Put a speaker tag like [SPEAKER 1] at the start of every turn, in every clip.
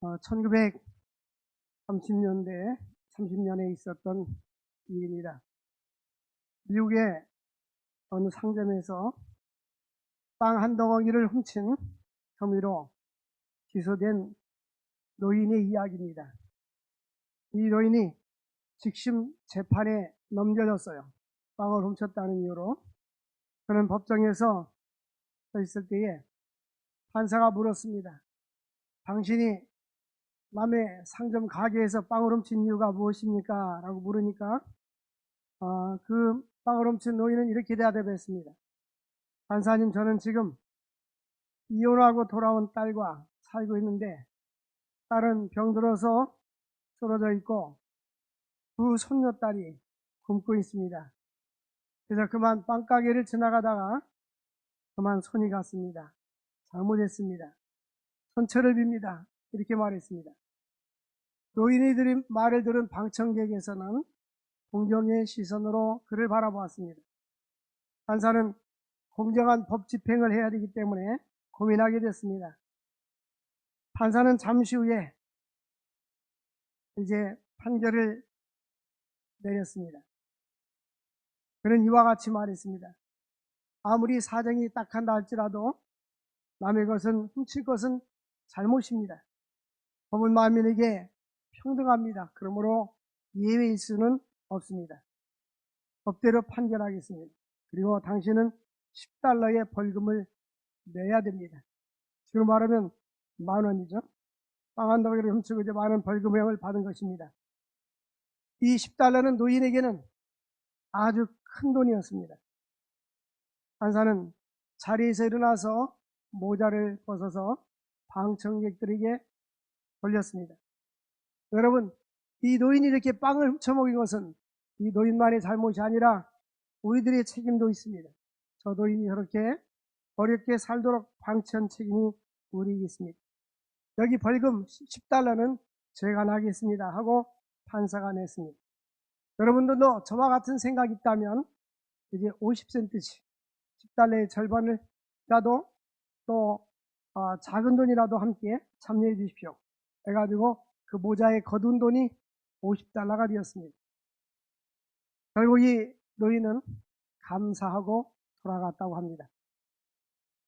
[SPEAKER 1] 1930년에 있었던 일입니다. 미국의 어느 상점에서 빵 한 덩어리를 훔친 혐의로 기소된 노인의 이야기입니다. 이 노인이 즉심 재판에 넘겨졌어요. 빵을 훔쳤다는 이유로. 그는 법정에서 서 있을 때에 판사가 물었습니다. 당신이 남의 상점 가게에서 빵을 훔친 이유가 무엇입니까? 라고 물으니까 그 빵을 훔친 노인은 이렇게 대답했습니다. 판사님, 저는 지금 이혼하고 돌아온 딸과 살고 있는데 딸은 병들어서 쓰러져 있고 두 손녀딸이 굶고 있습니다. 그래서 그만 빵가게를 지나가다가 그만 손이 갔습니다. 잘못했습니다. 선처를 빕니다. 이렇게 말했습니다. 노인이 말을 들은 방청객에서는 공경의 시선으로 그를 바라보았습니다. 판사는 공정한 법 집행을 해야 되기 때문에 고민하게 됐습니다. 판사는 잠시 후에 이제 판결을 내렸습니다. 그는 이와 같이 말했습니다. 아무리 사정이 딱한다 할지라도 남의 것은 훔칠 것은 잘못입니다. 법은 만민에게 평등합니다. 그러므로 예외일 수는 없습니다. 법대로 판결하겠습니다. 그리고 당신은 $10의 벌금을 내야 됩니다. 지금 말하면 10,000원이죠. 빵 한 덩어리를 훔치고 이제 많은 벌금형을 받은 것입니다. 이 $10는 노인에게는 아주 큰 돈이었습니다. 판사는 자리에서 일어나서 모자를 벗어서 방청객들에게 돌렸습니다. 여러분, 이 노인이 이렇게 빵을 훔쳐먹은 것은 이 노인만의 잘못이 아니라 우리들의 책임도 있습니다. 저 노인이 저렇게 어렵게 살도록 방치한 책임이 우리에게 있습니다. 여기 벌금 $10는 제가 나겠습니다 하고 판사가 냈습니다. 여러분들도 저와 같은 생각이 있다면 이제 50센트씩 $10의 절반을라도 또 작은 돈이라도 함께 참여해 주십시오. 해가지고 그 모자에 거둔 돈이 $50가 되었습니다. 결국 이 노인은 감사하고 돌아갔다고 합니다.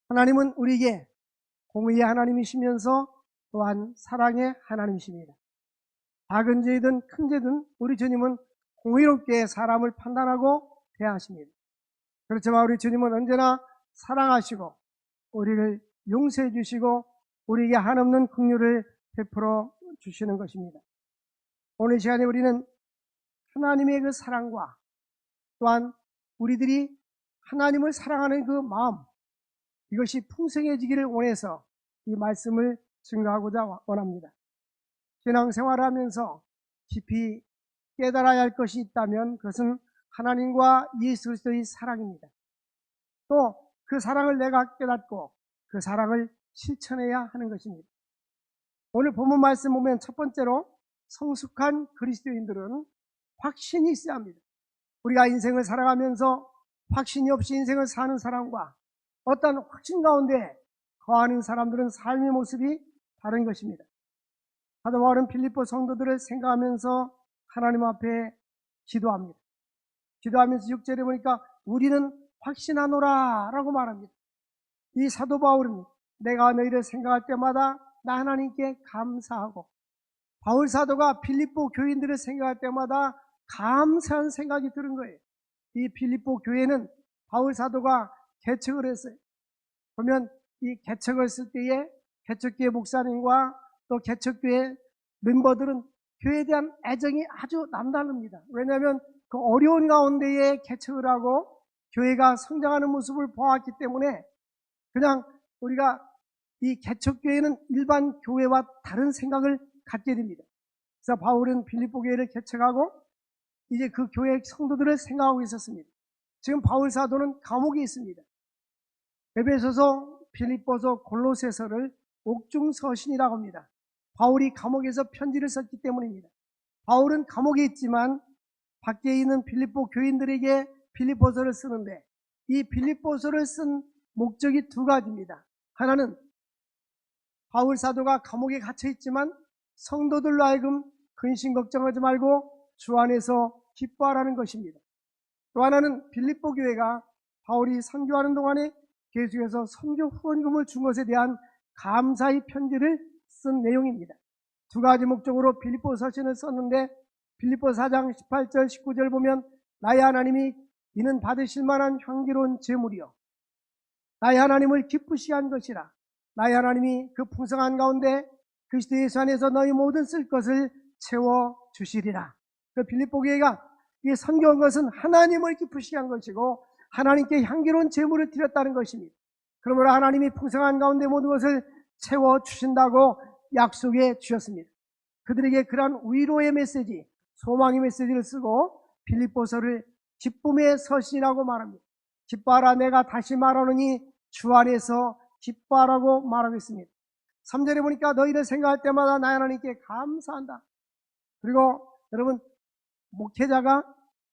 [SPEAKER 1] 하나님은 우리에게 공의의 하나님이시면서 또한 사랑의 하나님이십니다. 작은 죄든 큰 죄든 우리 주님은 공의롭게 사람을 판단하고 대하십니다. 그렇지만 우리 주님은 언제나 사랑하시고 우리를 용서해 주시고 우리에게 한없는 긍휼을 베풀어 주시는 것입니다. 오늘 이 시간에 우리는 하나님의 그 사랑과 또한 우리들이 하나님을 사랑하는 그 마음, 이것이 풍성해지기를 원해서 이 말씀을 증거하고자 원합니다. 신앙생활을 하면서 깊이 깨달아야 할 것이 있다면 그것은 하나님과 예수 그리스도의 사랑입니다. 또 그 사랑을 내가 깨닫고 그 사랑을 실천해야 하는 것입니다. 오늘 본문 말씀 보면 첫 번째로 성숙한 그리스도인들은 확신이 있어야 합니다. 우리가 인생을 살아가면서 확신이 없이 인생을 사는 사람과 어떤 확신 가운데 거하는 사람들은 삶의 모습이 다른 것입니다. 사도 바울은 빌립보 성도들을 생각하면서 하나님 앞에 기도합니다. 기도하면서 6절에 보니까 우리는 확신하노라 라고 말합니다. 이 사도 바울은 내가 너희를 생각할 때마다 나 하나님께 감사하고, 바울 사도가 빌립보 교인들을 생각할 때마다 감사한 생각이 드는 거예요. 이 빌립보 교회는 바울 사도가 개척을 했어요. 보면 이 개척을 쓸 때에 개척교회 목사님과 또 개척교회 멤버들은 교회에 대한 애정이 아주 남다릅니다. 왜냐하면 그 어려운 가운데에 개척을 하고 교회가 성장하는 모습을 보았기 때문에 그냥 우리가 이 개척교회는 일반 교회와 다른 생각을 갖게 됩니다. 그래서 바울은 빌립보 교회를 개척하고 이제 그 교회 성도들을 생각하고 있었습니다. 지금 바울 사도는 감옥에 있습니다. 에베소서, 빌립보서, 골로새서를 옥중서신이라고 합니다. 바울이 감옥에서 편지를 썼기 때문입니다. 바울은 감옥에 있지만 밖에 있는 빌립보 교인들에게 빌립보서를 쓰는데 이 빌립보서를 쓴 목적이 두 가지입니다. 하나는 바울 사도가 감옥에 갇혀 있지만 성도들로 하여금 근심 걱정하지 말고 주 안에서 기뻐하라는 것입니다. 또 하나는 빌립보 교회가 바울이 선교하는 동안에 계속해서 선교 후원금을 준 것에 대한 감사의 편지를 쓴 내용입니다. 두 가지 목적으로 빌립보 서신을 썼는데 빌립보 4장 18절 19절 보면 나의 하나님이 이는 받으실 만한 향기로운 제물이요 나의 하나님을 기쁘시게 한 것이라. 나의 하나님이 그 풍성한 가운데 그리스도 예수 안에서 너희 모든 쓸 것을 채워주시리라. 그 빌립보 교회가 이 선교한 것은 하나님을 기쁘시게 한 것이고 하나님께 향기로운 제물을 드렸다는 것입니다. 그러므로 하나님이 풍성한 가운데 모든 것을 채워주신다고 약속해 주셨습니다. 그들에게 그러한 위로의 메시지, 소망의 메시지를 쓰고 빌립보서를 기쁨의 서신이라고 말합니다. 기뻐하라 내가 다시 말하노니 주 안에서 기뻐하라고 말하고 있습니다. 3절에 보니까 너희를 생각할 때마다 나의 하나님께 감사한다. 그리고 여러분 목회자가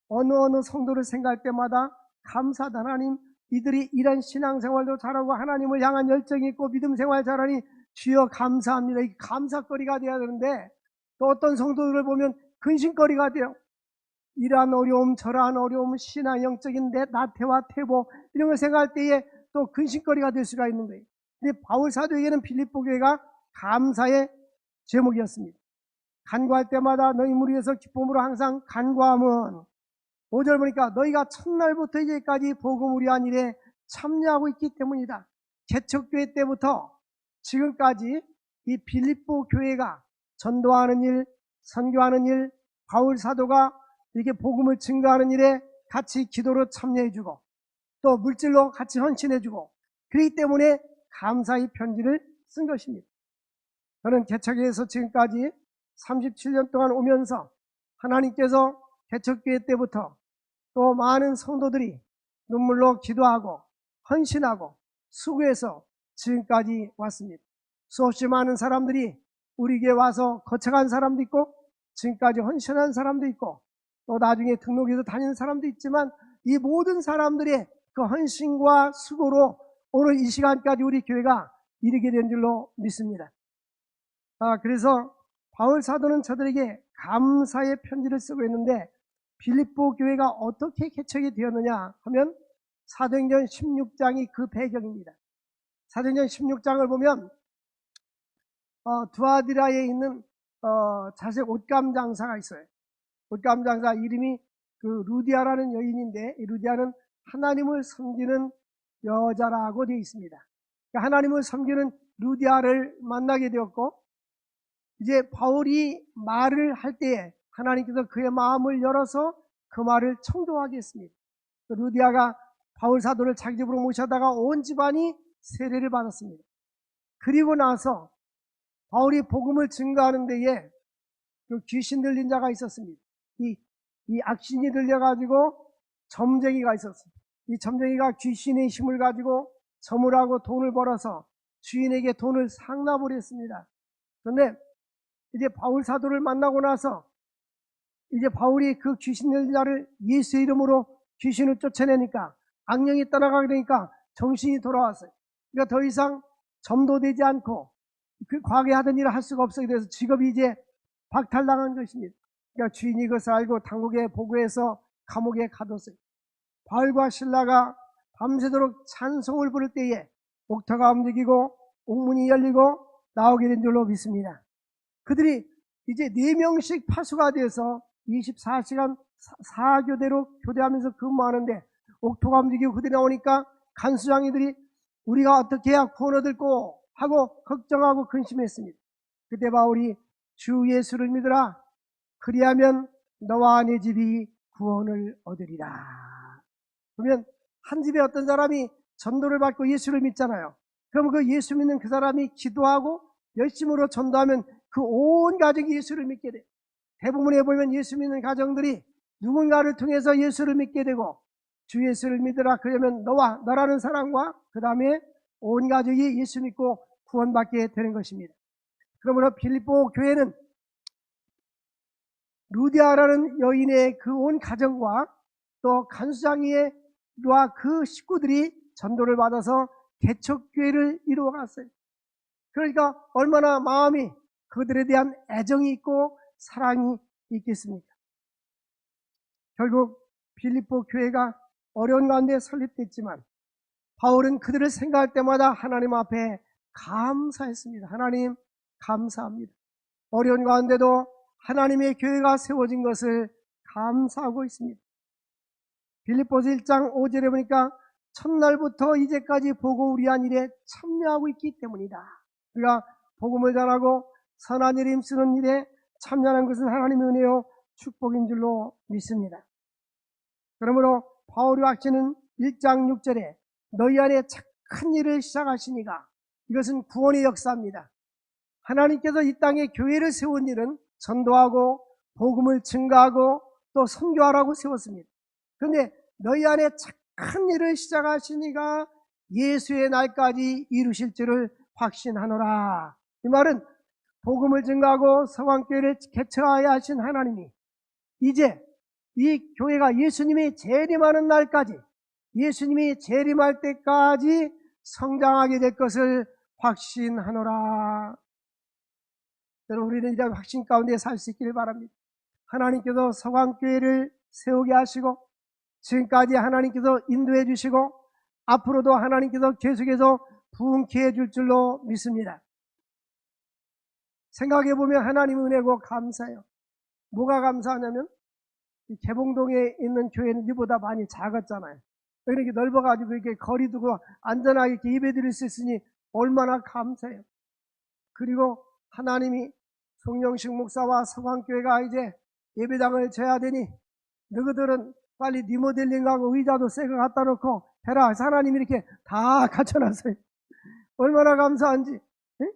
[SPEAKER 1] 어느 성도를 생각할 때마다 감사하다. 하나님 이들이 이런 신앙생활도 잘하고 하나님을 향한 열정이 있고 믿음 생활 잘하니 주여 감사합니다. 이 감사거리가 돼야 되는데 또 어떤 성도들을 보면 근심거리가 돼요. 이러한 어려움 저러한 어려움 신앙 영적인 나태와 퇴보 이런 걸 생각할 때에 또 근심거리가 될 수가 있는 거예요. 근데 바울 사도에게는 빌립보 교회가 감사의 제목이었습니다. 간구할 때마다 너희 무리에서 기쁨으로 항상 간구함은 5절 보니까 너희가 첫날부터 이제까지 복음을 위한 일에 참여하고 있기 때문이다. 개척교회 때부터 지금까지 이 빌립보 교회가 전도하는 일, 선교하는 일, 바울 사도가 이렇게 복음을 증거하는 일에 같이 기도로 참여해주고 또 물질로 같이 헌신해주고 그렇기 때문에 감사의 편지를 쓴 것입니다. 저는 개척교회에서 지금까지 37년 동안 오면서 하나님께서 개척교회 때부터 또 많은 성도들이 눈물로 기도하고 헌신하고 수고해서 지금까지 왔습니다. 수없이 많은 사람들이 우리 교회 와서 거쳐간 사람도 있고 지금까지 헌신한 사람도 있고 또 나중에 등록해서 다니는 사람도 있지만 이 모든 사람들의 그 헌신과 수고로 오늘 이 시간까지 우리 교회가 이르게 된 줄로 믿습니다. 그래서 바울 사도는 저들에게 감사의 편지를 쓰고 있는데 빌립보 교회가 어떻게 개척이 되었느냐 하면 사도행전 16장이 그 배경입니다. 사도행전 16장을 보면 두아디라에 있는 자색 옷감 장사가 있어요. 옷감 장사 이름이 그 루디아라는 여인인데 이 루디아는 하나님을 섬기는 여자라고 되어 있습니다. 그러니까 하나님을 섬기는 루디아를 만나게 되었고 이제 바울이 말을 할 때에 하나님께서 그의 마음을 열어서 그 말을 청종하게 했습니다. 루디아가 바울 사도를 자기 집으로 모셔다가 온 집안이 세례를 받았습니다. 그리고 나서 바울이 복음을 증거하는 데에 그 귀신 들린 자가 있었습니다. 이 악신이 들려가지고 점쟁이가 있었습니다. 이 점쟁이가 귀신의 힘을 가지고 점을 하고 돈을 벌어서 주인에게 돈을 상납을 했습니다. 그런데 이제 바울 사도를 만나고 나서 이제 바울이 그 귀신 들린 자를 예수의 이름으로 귀신을 쫓아내니까 악령이 떠나가게 되니까 정신이 돌아왔어요. 그러니까 더 이상 점도 되지 않고 그 과거에 하던 일을 할 수가 없어요. 그래서 직업이 이제 박탈당한 것입니다. 그러니까 주인이 그것을 알고 당국에 보고해서 감옥에 가뒀어요. 바울과 실라가 밤새도록 찬송을 부를 때에 옥터가 움직이고 옥문이 열리고 나오게 된 줄로 믿습니다. 그들이 이제 4명씩 파수가 돼서 24시간 4교대로 교대하면서 근무하는데 옥토가 움직이고 그들이 나오니까 간수장이들이 우리가 어떻게 해야 구원 얻을꼬 하고 걱정하고 근심했습니다. 그때 바울이 주 예수를 믿으라. 그리하면 너와 네 집이 구원을 얻으리라. 그러면 한 집에 어떤 사람이 전도를 받고 예수를 믿잖아요. 그럼 그 예수 믿는 그 사람이 기도하고 열심으로 전도하면 그 온 가족이 예수를 믿게 돼. 대부분에 보면 예수 믿는 가정들이 누군가를 통해서 예수를 믿게 되고 주 예수를 믿으라. 그러면 너라는 사람과 그 다음에 온 가족이 예수 믿고 구원받게 되는 것입니다. 그러므로 빌립보 교회는 루디아라는 여인의 그 온 가정과 또 간수장이와 그 식구들이 전도를 받아서 개척교회를 이루어갔어요. 그러니까 얼마나 마음이 그들에 대한 애정이 있고 사랑이 있겠습니까? 결국 빌립보 교회가 어려운 가운데 설립됐지만 바울은 그들을 생각할 때마다 하나님 앞에 감사했습니다. 하나님 감사합니다. 어려운 가운데도 하나님의 교회가 세워진 것을 감사하고 있습니다. 빌립보서 1장 5절에 보니까 첫날부터 이제까지 복음을 위한 일에 참여하고 있기 때문이다. 우리가 복음을 전하고 선한 일에 힘쓰는 일에 참여하는 것은 하나님의 은혜요 축복인 줄로 믿습니다. 그러므로 바울이 확신은 1장 6절에 너희 안에 착한 일을 시작하시니가, 이것은 구원의 역사입니다. 하나님께서 이 땅에 교회를 세운 일은 전도하고 복음을 증가하고 또 선교하라고 세웠습니다. 그런데 너희 안에 착한 일을 시작하시니가 예수의 날까지 이루실 줄을 확신하노라. 이 말은 복음을 증가하고 성황교회를 개척하여 하신 하나님이 이제 이 교회가 예수님이 재림하는 날까지, 예수님이 재림할 때까지 성장하게 될 것을 확신하노라. 여러분, 우리는 이런 확신 가운데 살 수 있기를 바랍니다. 하나님께서 성황교회를 세우게 하시고 지금까지 하나님께서 인도해 주시고 앞으로도 하나님께서 계속해서 부흥케 해줄 줄로 믿습니다. 생각해보면 하나님의 은혜고 감사해요. 뭐가 감사하냐면 이 개봉동에 있는 교회는 이보다 많이 작았잖아요. 이렇게 넓어가지고 이렇게 거리 두고 안전하게 이렇게 예배드릴 수 있으니 얼마나 감사해요. 그리고 하나님이 송영식 목사와 성황교회가 이제 예배당을 져야 되니 너희들은 빨리 리모델링하고 의자도 새 거 갖다 놓고 해라. 하나님이 이렇게 다 갖춰놨어요. 얼마나 감사한지. 네?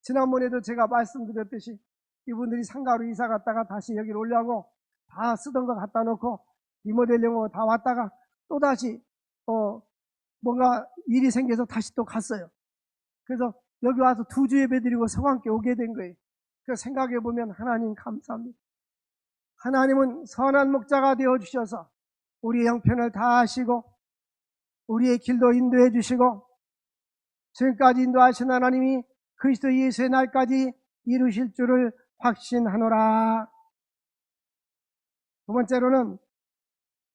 [SPEAKER 1] 지난번에도 제가 말씀드렸듯이 이분들이 상가로 이사 갔다가 다시 여기로 오려고 다 쓰던 거 갖다 놓고 리모델링하고 다 왔다가 또다시 뭔가 일이 생겨서 다시 또 갔어요. 그래서 여기 와서 2주 예배드리고 성황교회 오게 된 거예요. 그래서 생각해보면 하나님 감사합니다. 하나님은 선한 목자가 되어주셔서 우리의 형편을 다 하시고 우리의 길도 인도해 주시고 지금까지 인도하신 하나님이 그리스도 예수의 날까지 이루실 줄을 확신하노라. 두 번째로는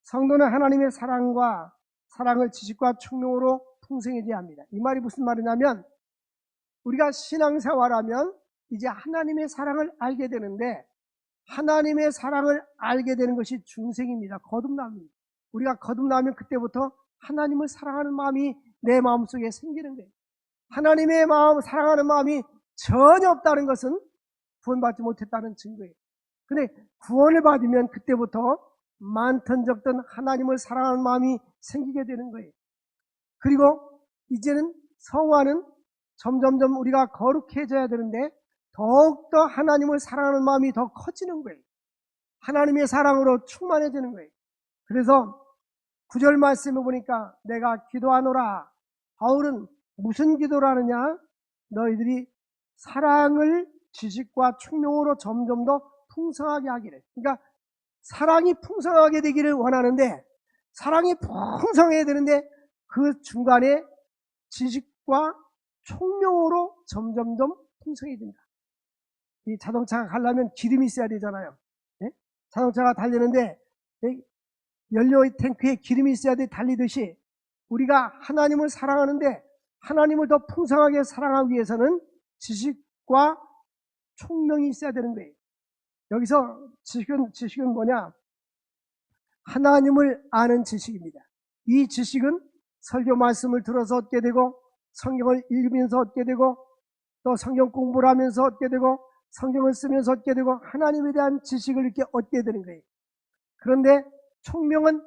[SPEAKER 1] 성도는 하나님의 사랑을 지식과 총명으로 풍성해져야 합니다. 이 말이 무슨 말이냐면 우리가 신앙생활하면 이제 하나님의 사랑을 알게 되는데 하나님의 사랑을 알게 되는 것이 중생입니다. 거듭남입니다. 우리가 거듭나면 그때부터 하나님을 사랑하는 마음이 내 마음속에 생기는 거예요. 하나님의 마음, 사랑하는 마음이 전혀 없다는 것은 구원받지 못했다는 증거예요. 근데 구원을 받으면 그때부터 많든 적든 하나님을 사랑하는 마음이 생기게 되는 거예요. 그리고 이제는 성화는 점점점 우리가 거룩해져야 되는데 더욱더 하나님을 사랑하는 마음이 더 커지는 거예요. 하나님의 사랑으로 충만해지는 거예요. 그래서 9절 말씀을 보니까 내가 기도하노라. 바울은 무슨 기도를 하느냐? 너희들이 사랑을 지식과 총명으로 점점 더 풍성하게 하기를. 그러니까 사랑이 풍성하게 되기를 원하는데 사랑이 풍성해야 되는데 그 중간에 지식과 총명으로 점점 더 풍성해진다. 이 자동차가 가려면 기름이 있어야 되잖아요. 네? 자동차가 달리는데 연료 탱크에 기름이 있어야 돼 달리듯이 우리가 하나님을 사랑하는데 하나님을 더 풍성하게 사랑하기 위해서는 지식과 총명이 있어야 되는 거예요. 여기서 지식은 뭐냐? 하나님을 아는 지식입니다. 이 지식은 설교 말씀을 들어서 얻게 되고 성경을 읽으면서 얻게 되고 또 성경 공부를 하면서 얻게 되고 성경을 쓰면서 얻게 되고 하나님에 대한 지식을 이렇게 얻게 되는 거예요. 그런데 총명은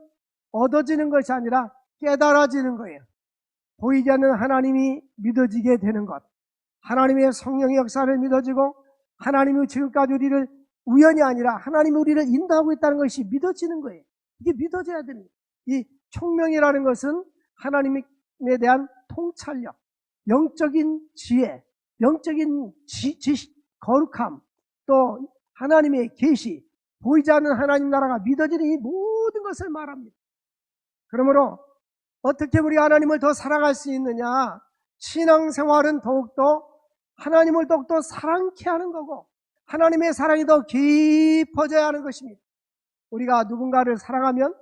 [SPEAKER 1] 얻어지는 것이 아니라 깨달아지는 거예요. 보이지 않는 하나님이 믿어지게 되는 것, 하나님의 성령의 역사를 믿어지고 하나님이 지금까지 우리를 우연이 아니라 하나님이 우리를 인도하고 있다는 것이 믿어지는 거예요. 이게 믿어져야 됩니다. 이 총명이라는 것은 하나님에 대한 통찰력, 영적인 지혜, 영적인 지식, 거룩함, 또 하나님의 계시, 보이지 않는 하나님 나라가 믿어지는 이 모든 것을 말합니다. 그러므로 어떻게 우리 하나님을 더 사랑할 수 있느냐? 신앙생활은 더욱더 하나님을 더욱더 사랑케 하는 거고 하나님의 사랑이 더 깊어져야 하는 것입니다. 우리가 누군가를 사랑하면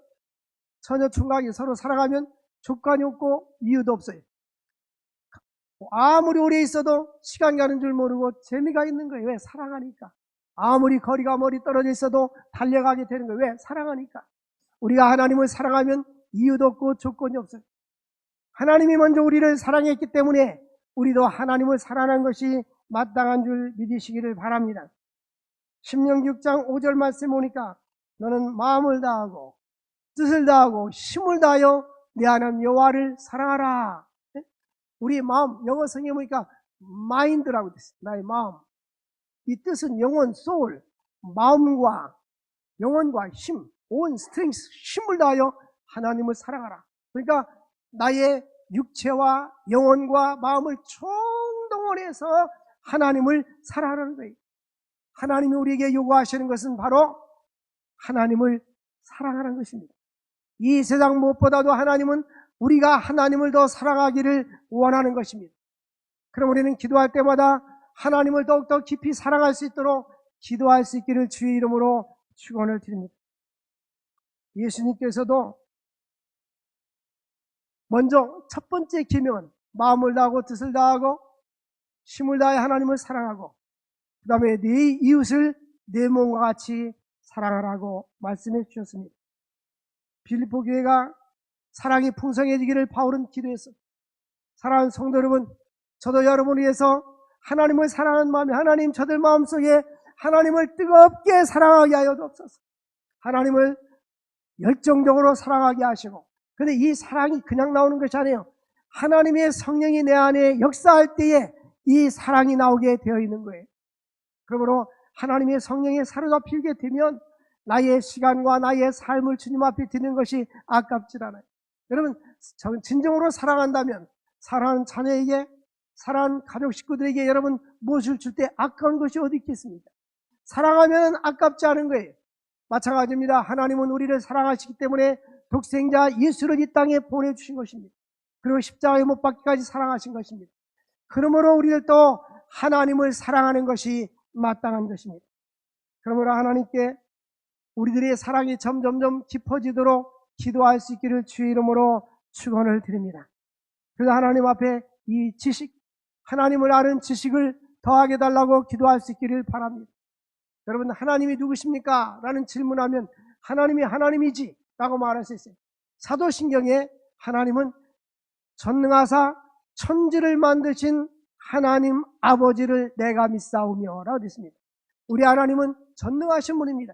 [SPEAKER 1] 처녀 총각이 서로 사랑하면 조건이 없고 이유도 없어요. 아무리 오래 있어도 시간 가는 줄 모르고 재미가 있는 거예요. 왜? 사랑하니까. 아무리 거리가 멀리 떨어져 있어도 달려가게 되는 거예요. 왜? 사랑하니까. 우리가 하나님을 사랑하면 이유도 없고 조건이 없어요. 하나님이 먼저 우리를 사랑했기 때문에 우리도 하나님을 사랑하는 것이 마땅한 줄 믿으시기를 바랍니다. 신명기 6장 5절 말씀 보니까 너는 마음을 다하고 뜻을 다하고 힘을 다하여 내 하나님 여호와를 사랑하라. 우리의 마음, 영어 성경에 보니까 마인드라고 됐어요. 나의 마음. 이 뜻은 영혼, 소울, 마음과 영혼과 힘, 온 스트렝스, 힘을 다하여 하나님을 사랑하라. 그러니까 나의 육체와 영혼과 마음을 총동원해서 하나님을 사랑하는 거예요. 하나님이 우리에게 요구하시는 것은 바로 하나님을 사랑하는 것입니다. 이 세상 무엇보다도 하나님은 우리가 하나님을 더 사랑하기를 원하는 것입니다. 그럼 우리는 기도할 때마다 하나님을 더욱더 깊이 사랑할 수 있도록 기도할 수 있기를 주의 이름으로 축원을 드립니다. 예수님께서도 먼저 첫 번째 계명은 마음을 다하고 뜻을 다하고 힘을 다해 하나님을 사랑하고 그 다음에 네 이웃을 내 몸과 같이 사랑하라고 말씀해 주셨습니다. 빌립보 교회가 사랑이 풍성해지기를 바울은 기도했어요. 사랑하는 성도 여러분, 저도 여러분을 위해서 하나님을 사랑하는 마음에 하나님 저들 마음속에 하나님을 뜨겁게 사랑하게 하여 주옵소서. 하나님을 열정적으로 사랑하게 하시고, 그런데 이 사랑이 그냥 나오는 것이 아니에요. 하나님의 성령이 내 안에 역사할 때에 이 사랑이 나오게 되어 있는 거예요. 그러므로 하나님의 성령에 사로잡히게 되면 나의 시간과 나의 삶을 주님 앞에 드리는 것이 아깝지 않아요. 여러분, 진정으로 사랑한다면 사랑하는 자녀에게, 사랑하는 가족 식구들에게 여러분 무엇을 줄 때 아까운 것이 어디 있겠습니까? 사랑하면 아깝지 않은 거예요. 마찬가지입니다. 하나님은 우리를 사랑하시기 때문에 독생자 예수를 이 땅에 보내주신 것입니다. 그리고 십자가에 못 박기까지 사랑하신 것입니다. 그러므로 우리를 또 하나님을 사랑하는 것이 마땅한 것입니다. 그러므로 하나님께 우리들의 사랑이 점점점 깊어지도록 기도할 수 있기를 주의 이름으로 축원을 드립니다. 그래서 하나님 앞에 이 지식, 하나님을 아는 지식을 더하게 달라고 기도할 수 있기를 바랍니다. 여러분, 하나님이 누구십니까? 라는 질문하면 하나님이 하나님이지 라고 말할 수 있어요. 사도신경에 하나님은 전능하사 천지를 만드신 하나님 아버지를 내가 믿사오며 라고 되어 있습니다. 우리 하나님은 전능하신 분입니다.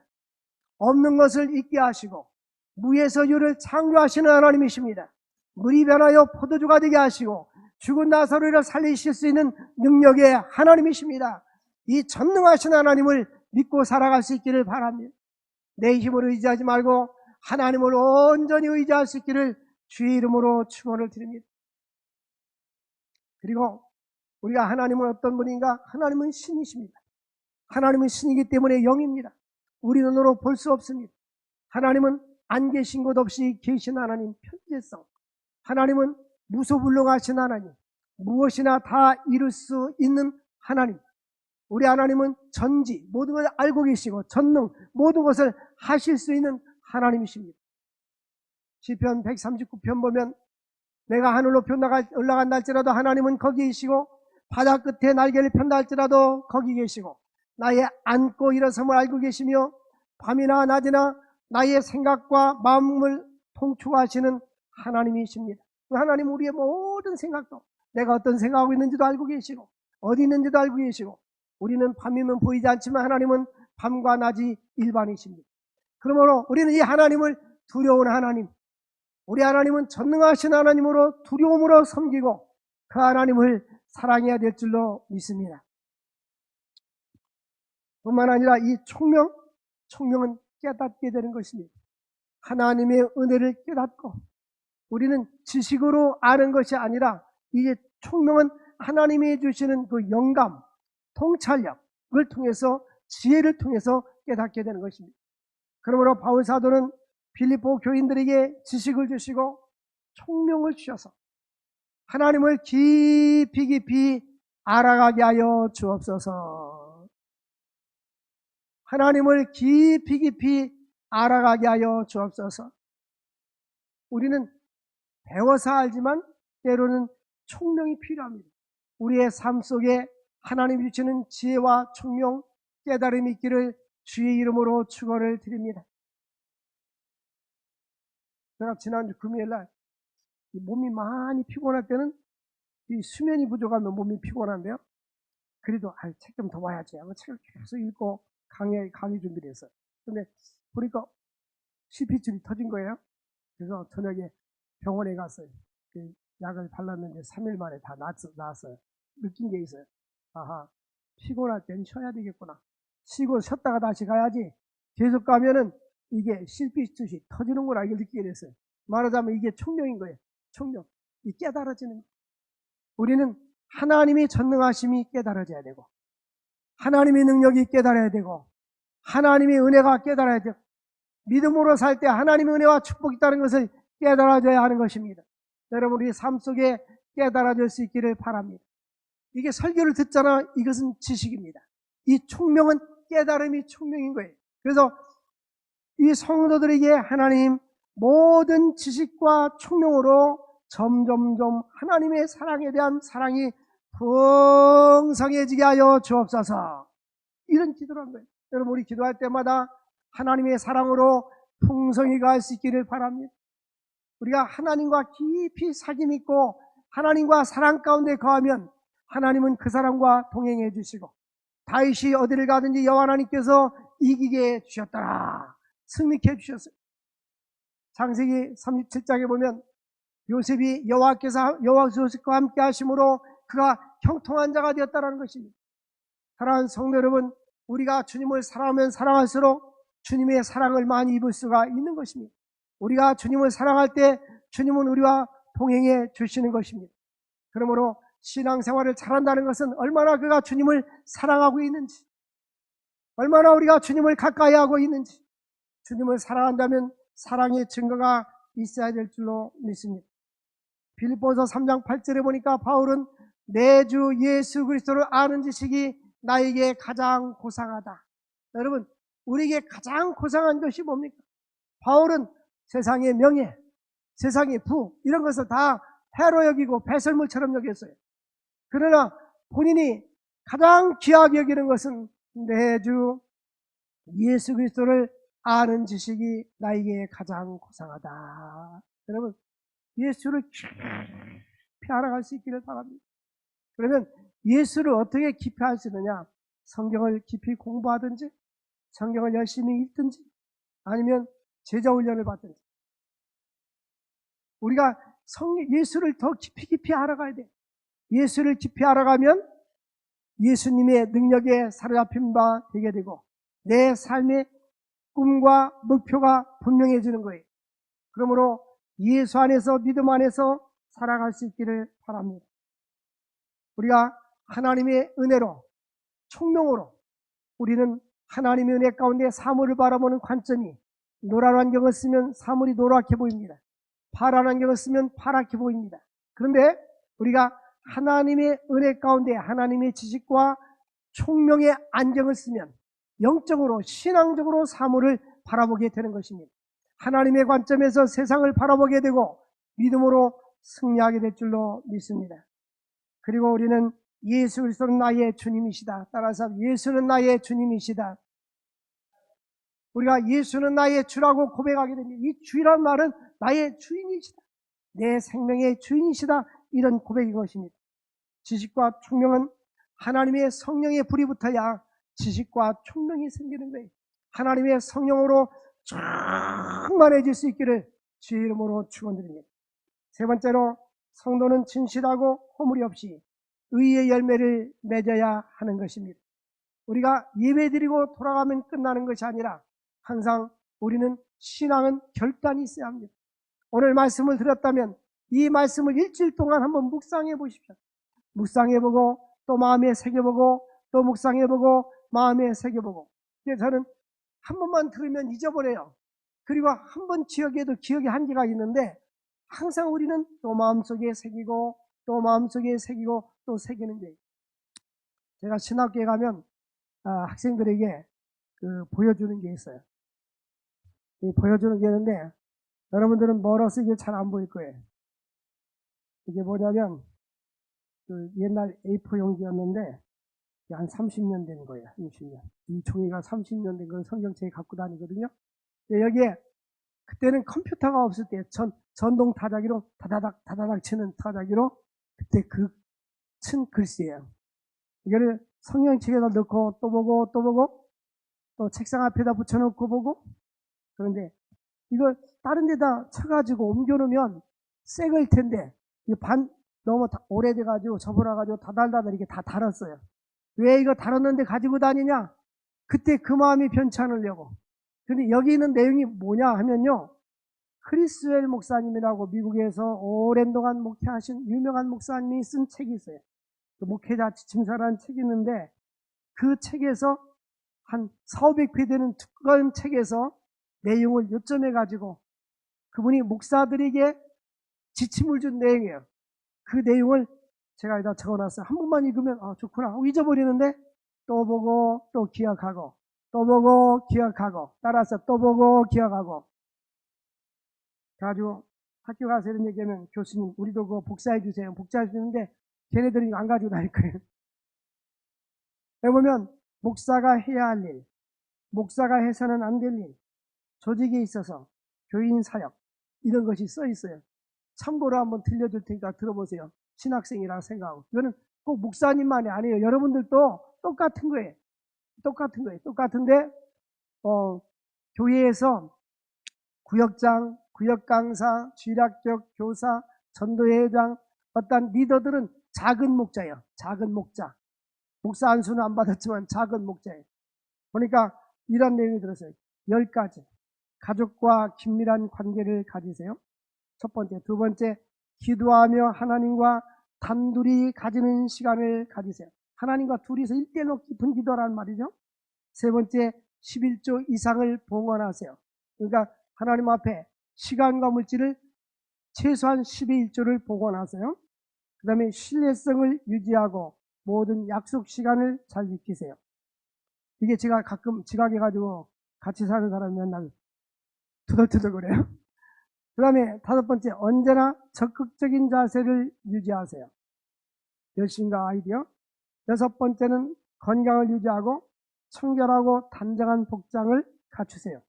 [SPEAKER 1] 없는 것을 있게 하시고 무에서 유를 창조하시는 하나님이십니다. 물이 변하여 포도주가 되게 하시고 죽은 나사로를 살리실 수 있는 능력의 하나님이십니다. 이 전능하신 하나님을 믿고 살아갈 수 있기를 바랍니다. 내 힘으로 의지하지 말고 하나님을 온전히 의지할 수 있기를 주의 이름으로 축원을 드립니다. 그리고 우리가 하나님은 어떤 분인가? 하나님은 신이십니다. 하나님은 신이기 때문에 영입니다. 우리 눈으로 볼 수 없습니다. 하나님은 안 계신 곳 없이 계신 하나님, 편재성. 하나님은 무소불능하신 하나님, 무엇이나 다 이룰 수 있는 하나님. 우리 하나님은 전지, 모든 것을 알고 계시고 전능, 모든 것을 하실 수 있는 하나님이십니다. 시편 139편 보면 내가 하늘로 올라간다 할지라도 하나님은 거기 계시고 바다 끝에 날개를 편다 할지라도 거기 계시고 나의 앉고 일어섬을 알고 계시며 밤이나 낮이나 나의 생각과 마음을 통촉하시는 하나님이십니다. 그 하나님은 우리의 모든 생각도, 내가 어떤 생각하고 있는지도 알고 계시고 어디 있는지도 알고 계시고, 우리는 밤이면 보이지 않지만 하나님은 밤과 낮이 일반이십니다. 그러므로 우리는 이 하나님을 두려운 하나님, 우리 하나님은 전능하신 하나님으로 두려움으로 섬기고 그 하나님을 사랑해야 될 줄로 믿습니다. 뿐만 아니라 이 총명은 깨닫게 되는 것입니다. 하나님의 은혜를 깨닫고 우리는 지식으로 아는 것이 아니라 이제 총명은 하나님이 주시는 그 영감, 통찰력을 통해서, 지혜를 통해서 깨닫게 되는 것입니다. 그러므로 바울 사도는 빌립보 교인들에게 지식을 주시고 총명을 주셔서 하나님을 깊이 알아가게 하여 주옵소서. 하나님을 깊이 깊이 알아가게 하여 주옵소서. 우리는 배워서 알지만 때로는 총명이 필요합니다. 우리의 삶 속에 하나님이 주시는 지혜와 총명, 깨달음이 있기를 주의 이름으로 축원을 드립니다. 제가 지난주 금요일날 몸이 많이 피곤할 때는 이 수면이 부족하면 몸이 피곤한데요. 그래도 책 좀 더 봐야지 하고 책을 계속 읽고 강의 준비를 했어요. 근데 보니까 CP줄이 터진 거예요. 그래서 저녁에 병원에 갔어요. 그 약을 발랐는데 3일 만에 다 나았어요. 느낀 게 있어요. 아하, 피곤할 땐 쉬어야 되겠구나. 쉬고 쉬었다가 다시 가야지. 계속 가면은 이게 실핏줄이 터지는구나. 이걸 느끼게 됐어요. 말하자면 이게 총명인 거예요. 총명. 이 깨달아지는 거예요. 우리는 하나님이 전능하심이 깨달아져야 되고, 하나님의 능력이 깨달아야 되고, 하나님의 은혜가 깨달아야 되고, 믿음으로 살 때 하나님의 은혜와 축복이 있다는 것을 깨달아져야 하는 것입니다. 여러분, 우리 삶 속에 깨달아질 수 있기를 바랍니다. 이게 설교를 듣잖아. 이것은 지식입니다. 이 총명은 깨달음이 총명인 거예요. 그래서 이 성도들에게 하나님 모든 지식과 총명으로 점점점 하나님의 사랑에 대한 사랑이 풍성해지게 하여 주옵소서. 이런 기도를 한 거예요. 여러분, 우리 기도할 때마다 하나님의 사랑으로 풍성히 갈 수 있기를 바랍니다. 우리가 하나님과 깊이 사귐 있고 하나님과 사랑 가운데 거하면 하나님은 그 사람과 동행해 주시고, 다윗이 어디를 가든지 여호와 하나님께서 이기게 해주셨더라. 승리케 해주셨어요. 창세기 37장에 보면 요셉이 여호와 요셉과 함께 하심으로 그가 형통한 자가 되었다는 것입니다. 사랑하는 성도 여러분, 우리가 주님을 사랑하면 사랑할수록 주님의 사랑을 많이 입을 수가 있는 것입니다. 우리가 주님을 사랑할 때 주님은 우리와 동행해 주시는 것입니다. 그러므로 신앙생활을 잘한다는 것은 얼마나 그가 주님을 사랑하고 있는지, 얼마나 우리가 주님을 가까이 하고 있는지, 주님을 사랑한다면 사랑의 증거가 있어야 될 줄로 믿습니다. 빌립보서 3장 8절에 보니까 바울은 내 주 예수 그리스도를 아는 지식이 나에게 가장 고상하다. 여러분, 우리에게 가장 고상한 것이 뭡니까? 바울은 세상의 명예, 세상의 부, 이런 것을 다 해로 여기고 배설물처럼 여겼어요. 그러나 본인이 가장 귀하게 여기는 것은 내 주 예수 그리스도를 아는 지식이 나에게 가장 고상하다. 여러분, 예수를 깊이 알아갈 수 있기를 바랍니다. 그러면 예수를 어떻게 깊이 알 수 있느냐? 성경을 깊이 공부하든지, 성경을 열심히 읽든지, 아니면 제자 훈련을 받든지. 우리가 예수를 더 깊이 알아가야 돼. 예수를 깊이 알아가면 예수님의 능력에 사로잡힌 바 되게 되고 내 삶의 꿈과 목표가 분명해지는 거예요. 그러므로 예수 안에서, 믿음 안에서 살아갈 수 있기를 바랍니다. 우리가 하나님의 은혜로, 총명으로, 우리는 하나님의 은혜 가운데 사물을 바라보는 관점이 노란 안경을 쓰면 사물이 노랗게 보입니다. 파란 안경을 쓰면 파랗게 보입니다. 그런데 우리가 하나님의 은혜 가운데 하나님의 지식과 총명의 안경을 쓰면 영적으로, 신앙적으로 사물을 바라보게 되는 것입니다. 하나님의 관점에서 세상을 바라보게 되고 믿음으로 승리하게 될 줄로 믿습니다. 그리고 우리는 예수 그리스도는 나의 주님이시다. 따라서 예수는 나의 주님이시다. 우리가 예수는 나의 주라고 고백하게 됩니다. 이 주란 말은 나의 주인이시다. 내 생명의 주인이시다. 이런 고백인 것입니다. 지식과 총명은 하나님의 성령의 불이 붙어야 지식과 총명이 생기는 거예요. 하나님의 성령으로 충만해질 수 있기를 주의 이름으로 축원드립니다. 세 번째로, 성도는 진실하고 허물이 없이 의의 열매를 맺어야 하는 것입니다. 우리가 예배드리고 돌아가면 끝나는 것이 아니라 항상 우리는 신앙은 결단이 있어야 합니다. 오늘 말씀을 들었다면 이 말씀을 일주일 동안 한번 묵상해 보십시오. 묵상해보고 또 마음에 새겨보고 또 묵상해보고 마음에 새겨보고. 저는 한 번만 들으면 잊어버려요. 그리고 한 번 기억해도 기억의 한계가 있는데 항상 우리는 또 마음속에 새기고 또 마음속에 새기고 또 새기는 거예요. 제가 신학교에 가면 학생들에게 보여주는 게 있어요. 보여주는 게 있는데 여러분들은 멀어서 이게 잘 안 보일 거예요. 이게 뭐냐면 옛날 A4 용지였는데 한 30년 된 거예요. 30년. 이 종이가 30년 된 걸 성경책에 갖고 다니거든요. 여기에 그때는 컴퓨터가 없을 때 전동 타자기로 다다닥 치는 타자기로 그때 친 글씨예요. 이거를 성경책에다 넣고 또 보고 또 책상 앞에다 붙여놓고 보고. 그런데 이걸 다른 데다 쳐가지고 옮겨놓으면 새걸 텐데 너무 오래돼가지고 접어놔가지고 다달다달 이렇게 다 달았어요. 왜 이거 달았는데 가지고 다니냐? 그때 그 마음이 변치 않으려고. 근데 여기 있는 내용이 뭐냐 하면요, 크리스웰 목사님이라고 미국에서 오랜 동안 목회하신 유명한 목사님이 쓴 책이 있어요. 목회자 지침서라는 책이 있는데 그 책에서 한 400회 되는 두꺼운 책에서 내용을 요점해 가지고 그분이 목사들에게 지침을 준 내용이에요. 그 내용을 제가 여기다 적어놨어요. 한 번만 읽으면 좋구나 잊어버리는데 또 보고 또 기억하고 또 보고 기억하고 따라서 또 보고 기억하고. 그래가지고 학교 가서 이런 얘기하면 교수님 우리도 그거 복사해 주세요. 복사해 주는데 걔네들이 안 가지고 다닐 거예요. 여기 보면 목사가 해야 할 일, 목사가 해서는 안 될 일, 조직에 있어서 교인 사역 이런 것이 써 있어요. 참고로 한번 들려줄 테니까 들어보세요. 신학생이라고 생각하고. 이거는 꼭 목사님만이 아니에요. 여러분들도 똑같은 거예요. 똑같은데 교회에서 구역장, 구역강사, 주일학교 교사, 전도회장, 어떤 리더들은 작은 목자예요. 작은 목자. 목사 안수는 안 받았지만 작은 목자예요. 보니까 이런 내용이 들었어요. 10가지. 가족과 긴밀한 관계를 가지세요. 첫 번째. 두 번째, 기도하며 하나님과 단둘이 가지는 시간을 가지세요. 하나님과 둘이서 1대1로 깊은 기도라는 말이죠. 세 번째, 11조 이상을 봉헌하세요. 그러니까 하나님 앞에 시간과 물질을 최소한 11조를 봉헌하세요. 그 다음에 신뢰성을 유지하고 모든 약속 시간을 잘 지키세요. 이게 제가 가끔 지각해가지고 같이 사는 사람이 맨날 투덜투덜거려요. 그 다음에 다섯 번째, 언제나 적극적인 자세를 유지하세요. 열심과 아이디어. 여섯 번째는 건강을 유지하고 청결하고 단정한 복장을 갖추세요.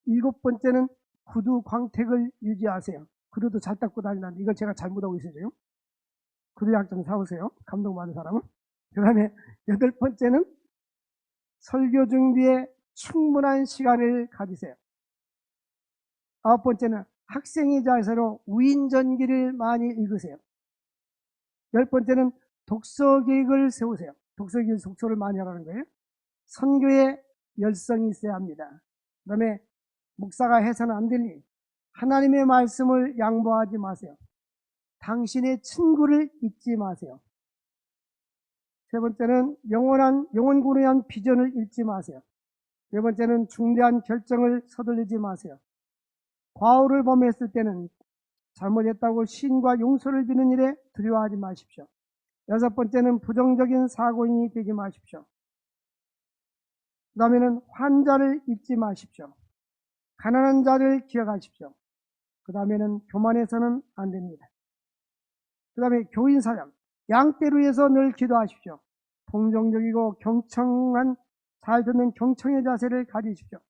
[SPEAKER 1] 일곱 번째는 구두 광택을 유지하세요. 구두도 잘 닦고 다니는데 이걸 제가 잘못하고 있어요. 구두 약 좀 사오세요. 감동받은 사람은. 그 다음에 여덟 번째는 설교 준비에 충분한 시간을 가지세요. 아홉 번째는 학생의 자세로 위인전기를 많이 읽으세요. 열 번째는 독서 계획을 세우세요. 독서를 많이 하라는 거예요. 선교에 열성이 있어야 합니다. 그 다음에 목사가 해서는 안 될 일, 하나님의 말씀을 양보하지 마세요. 당신의 친구를 잊지 마세요. 세 번째는 영혼군에 대한 비전을 잃지 마세요. 네 번째는 중대한 결정을 서둘르지 마세요. 과오를 범했을 때는 잘못했다고 시인과 용서를 비는 일에 두려워하지 마십시오. 여섯 번째는 부정적인 사고인이 되지 마십시오. 그 다음에는 환자를 잊지 마십시오. 가난한 자를 기억하십시오. 그 다음에는 교만해서는 안 됩니다. 그 다음에 교인 사역, 양떼를 위해서 늘 기도하십시오. 동정적이고 잘 듣는 경청의 자세를 가지십시오.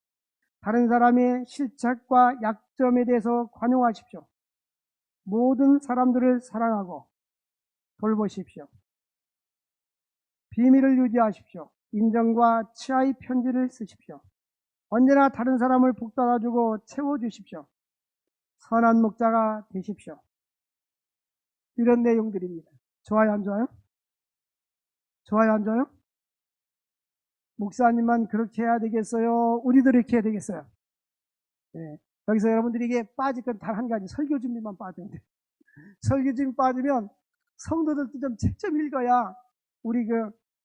[SPEAKER 1] 다른 사람의 실책과 약점에 대해서 관용하십시오. 모든 사람들을 사랑하고 돌보십시오. 비밀을 유지하십시오. 인정과 치아의 편지를 쓰십시오. 언제나 다른 사람을 북돋아주고 채워주십시오. 선한 목자가 되십시오. 이런 내용들입니다. 좋아요, 안 좋아요? 좋아요, 안 좋아요? 목사님만 그렇게 해야 되겠어요? 우리도 이렇게 해야 되겠어요? 네. 여기서 여러분들이 이게 빠질 건 단 한 가지, 설교 준비만 빠지면 돼요. 설교 준비 빠지면 성도들도 좀 책 좀 읽어야. 우리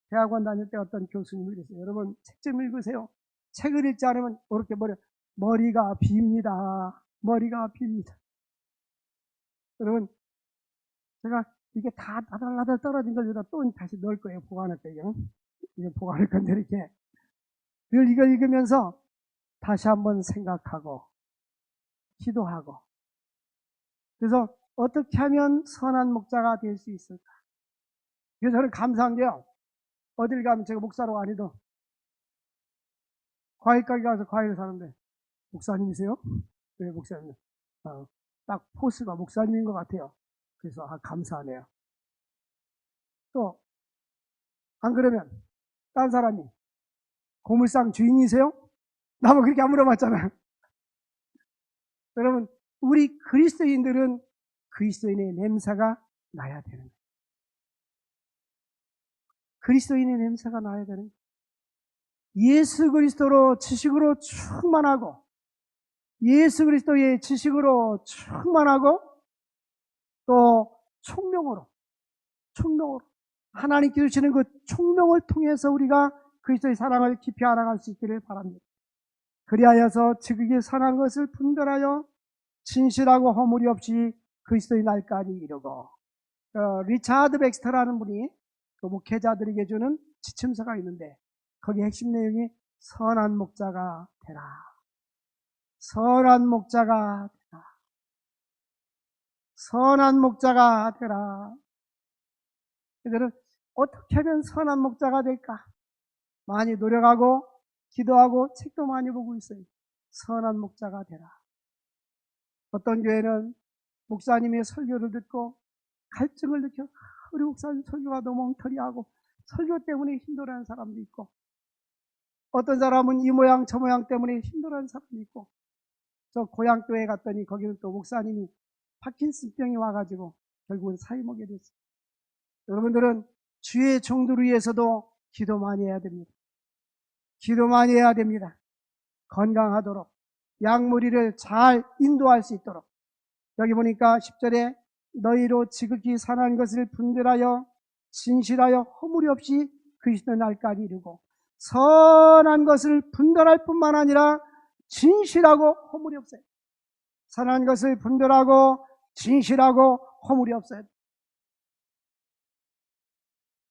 [SPEAKER 1] 대학원 다닐 때 어떤 교수님이 그랬어요. 여러분 책 좀 읽으세요. 책을 읽지 않으면 이렇게 머리가 빕니다. 머리가 빕니다. 여러분 제가 이게 다 나달나달 떨어진 걸 여기다 또 다시 넣을 거예요. 보관할 거예요. 이거 보관할 건데 이렇게 늘 이걸 읽으면서 다시 한번 생각하고 기도하고, 그래서 어떻게 하면 선한 목자가 될 수 있을까? 그래서 저는 감사한 게요, 어딜 가면 제가 목사로 아니도 과일 가게 가서 과일을 사는데 목사님이세요? 네, 목사님. 딱 포스가 목사님인 것 같아요. 그래서 감사하네요. 또 안 그러면 딴 사람이 고물상 주인이세요? 나뭐 그렇게 안 물어봤잖아요. 여러분, 우리 그리스도인들은 그리스도인의 냄새가 나야 되는 거예요. 그리스도인의 냄새가 나야 되는 거예요. 예수 그리스도로 지식으로 충만하고, 예수 그리스도의 지식으로 충만하고, 또 총명으로 하나님께서 주시는 그 총명을 통해서 우리가 그리스도의 사랑을 깊이 알아갈 수 있기를 바랍니다. 그리하여서 지극히 선한 것을 분별하여 진실하고 허물이 없이 그리스도의 날까지 이르고, 리차드 백스터라는 분이 그 목회자들에게 주는 지침서가 있는데 거기 핵심 내용이 선한 목자가 되라. 선한 목자가 되라. 선한 목자가 되라. 그들은 어떻게 하면 선한 목자가 될까? 많이 노력하고 기도하고 책도 많이 보고 있어요. 선한 목자가 되라. 어떤 교회는 목사님의 설교를 듣고 갈증을 느껴, 우리 목사님 설교가 너무 엉터리하고 설교 때문에 힘들어하는 사람도 있고, 어떤 사람은 이 모양 저 모양 때문에 힘들어하는 사람도 있고, 저 고향교회 갔더니 거기는 또 목사님이 파킨슨병이 와가지고 결국은 사임하게 됐어요. 여러분들은 주의 정도를 위해서도 기도 많이 해야 됩니다. 기도 많이 해야 됩니다. 건강하도록, 양무리를 잘 인도할 수 있도록. 여기 보니까 10절에 너희로 지극히 선한 것을 분별하여 진실하여 허물이 없이 그리스도 날까지 이르고, 선한 것을 분별할 뿐만 아니라 진실하고 허물이 없어요. 선한 것을 분별하고 진실하고 허물이 없어요.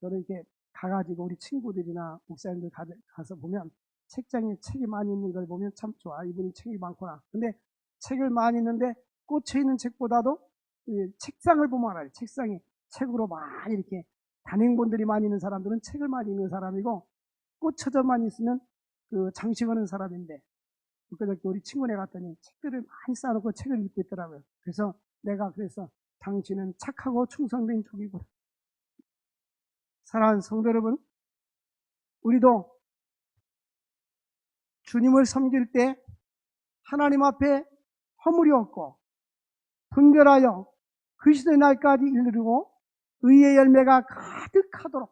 [SPEAKER 1] 저는 이렇게 가가지고 우리 친구들이나 목사님들 가서 보면 책장에 책이 많이 있는 걸 보면 참 좋아. 이분이 책이 많구나. 근데 책을 많이 있는데 꽂혀 있는 책보다도 책상을 보면 알아요. 책상에 책으로 많이 이렇게 단행본들이 많이 있는 사람들은 책을 많이 읽는 사람이고, 꽂혀져만 있으면 그 장식하는 사람인데, 그저께 우리 친구네 갔더니 책들을 많이 쌓아놓고 책을 읽고 있더라고요. 그래서 내가 그래서 당신은 착하고 충성된 종이구나. 사랑하는 성도 여러분, 우리도 주님을 섬길 때 하나님 앞에 허물이 없고 분별하여 그리스도의 날까지 이르고 의의 열매가 가득하도록,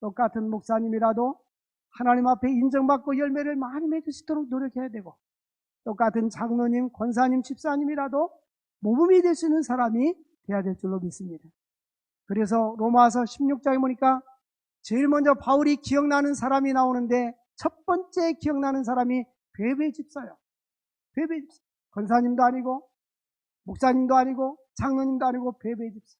[SPEAKER 1] 똑같은 목사님이라도 하나님 앞에 인정받고 열매를 많이 맺을 수 있도록 노력해야 되고, 똑같은 장로님, 권사님, 집사님이라도 모범이 될 수 있는 사람이 되어야 될 줄로 믿습니다. 그래서 로마서 16장에 보니까 제일 먼저 바울이 기억나는 사람이 나오는데 첫 번째 기억나는 사람이 베베 집사예요. 베베 집사. 권사님도 아니고 목사님도 아니고 장로님도 아니고 베베 집사.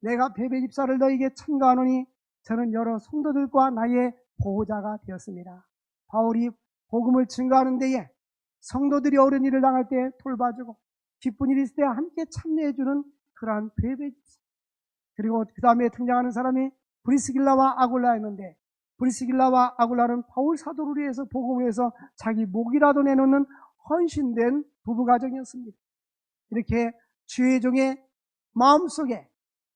[SPEAKER 1] 내가 베베 집사를 너에게 청구하노니 저는 여러 성도들과 나의 보호자가 되었습니다. 바울이 복음을 증거하는 데에 성도들이 어려운 일을 당할 때 돌봐주고 기쁜 일이 있을 때 함께 참여해주는 그러한 베베 집사. 그리고 그 다음에 등장하는 사람이 브리스길라와 아굴라였는데, 브리스길라와 아굴라는 바울 사도를 위해서 복음을 위해서 자기 목이라도 내놓는 헌신된 부부가정이었습니다. 이렇게 주의 종의 마음속에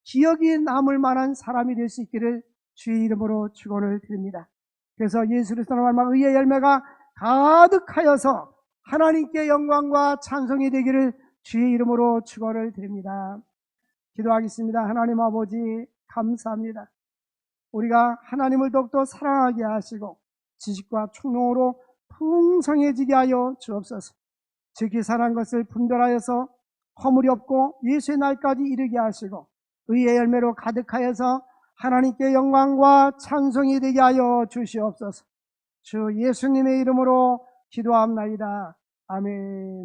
[SPEAKER 1] 기억이 남을 만한 사람이 될 수 있기를 주의 이름으로 축원을 드립니다. 그래서 예수 그리스도로 말미암아 의의 열매가 가득하여서 하나님께 영광과 찬송이 되기를 주의 이름으로 축원을 드립니다. 기도하겠습니다. 하나님 아버지, 감사합니다. 우리가 하나님을 더욱더 사랑하게 하시고 지식과 총명으로 풍성해지게 하여 주옵소서. 지극히 선한 것을 분별하여서 허물이 없고 예수의 날까지 이르게 하시고 의의 열매로 가득하여서 하나님께 영광과 찬송이 되게 하여 주시옵소서. 주 예수님의 이름으로 기도합나이다. 아멘.